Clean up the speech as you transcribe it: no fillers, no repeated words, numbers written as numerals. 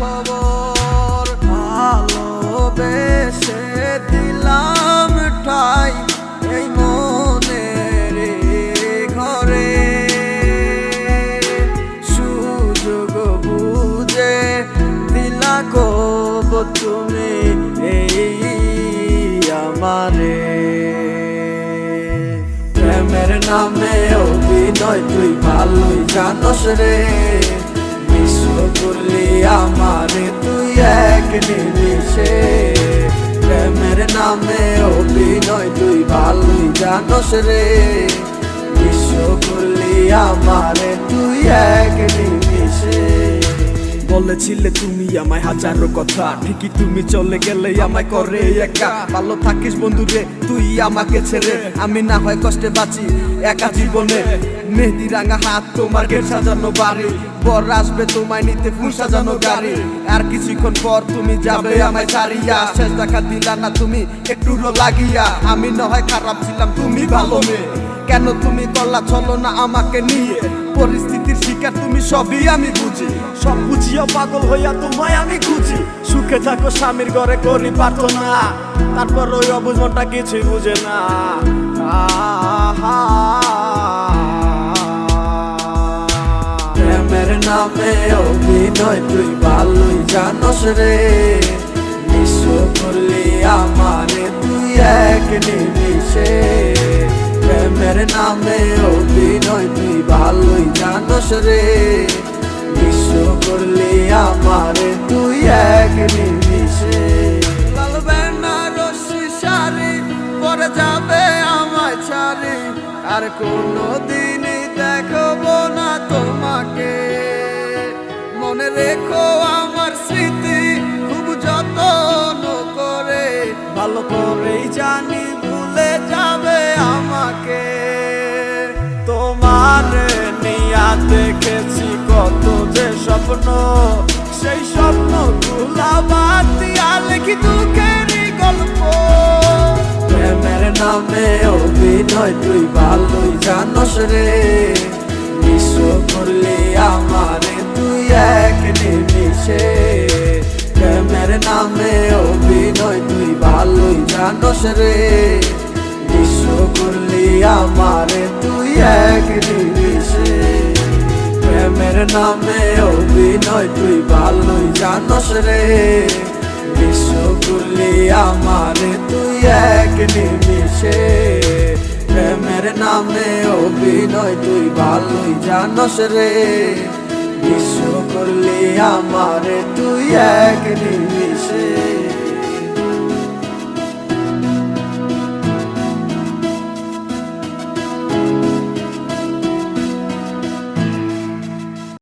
খবর। ভালোবেসে দিলাম ঠাই এই মনের ঘরে, সুযোগ বুঝে দিলা কব তুমি এই আমারে। প্রেমের নামে অভিনয় তুই ভালোই জানস রে, বিশ্ব করলি আমারে তুই এক নিমিষে। প্রেমের নামে অভিনয় তুই ভালোই জানস রে, বিশ্ব করলি আমারে তুই এক নিমিষে। বলেছিলে তুমি আমায় হাজারো কথা, ঠিকই তুমি চলে গেলে আমায় করে একা। ভালো থাকিস বন্ধুরে তুই আমাকে ছেড়ে, আমি না হয় কষ্টে বাঁচি একা জীবনে। মেহেদি রাঙা হাত তোমার গেট সাজানো বাড়ি, বর আসবে তোমায় নিতে ফুল সাজানো গাড়ি। আর কিছুক্ষণ পর তুমি যাবে আমায় ছাড়িয়া, শেষ দেখা দিলা না তুমি একটু লাগিয়া। আমি না হয় খারাপ ছিলাম তুমি ভালো মেয়ে, কেন তুমি করলা চলো না আমাকে নিয়ে। পরিস্থিতির শিকার তুমি সবই আমি বুঝি, সব বুঝিও পাগল হইয়া তোমায় আমি খুঁজি। সুখে থাকো স্বামীর ঘরে করি প্রার্থনা, তারপর ওই অবুঝ মনটা কিছুই বুঝে না। প্রেমের নামে অভিনয় তুই ভালোই জানস রে, বিশ্ব করলি আমারে তুই এক নিমিষে। প্রেমের নামে অভিনয় তুই ভালোই জানস রে, বিশ্ব করলি আমারে তুই এক নিমিষে। লাল বেনারসি শাড়ি পরে যাবে আমায় ছাড়ি, আর কোনোদিনই দেখবো না তোমাকে। মনে রেখো আমার স্মৃতি খুব যত্ন করে, ভালো করেই জানি ভুলে যাবে আমাকে। তোমার নিয়া দেখেছি কত যে স্বপ্ন, সেই স্বপ্ন গুলা বাদ দিয়া লিখি দুঃখেরই গল্প। প্রেমের নামে অভিনয় তুই ভালোই জানস রে, বিশ্ব করলি আমারে তুই এক নিমিষে। প্রেমের নামে অভিনয় তুই ভালোই জানস রে, বিশ্ব করলি আমারে তুই এক নিমিষে। প্রেমের নামে অভিনয় তুই ভালোই জানস রে, বিশ্ব করলি আমারে তুই এক নিমিষে। প্রেমের নামে অভিনয় তুই ভালোই জানস রে, বিশ্ব করলি আমারে তুই এক নিমিষে।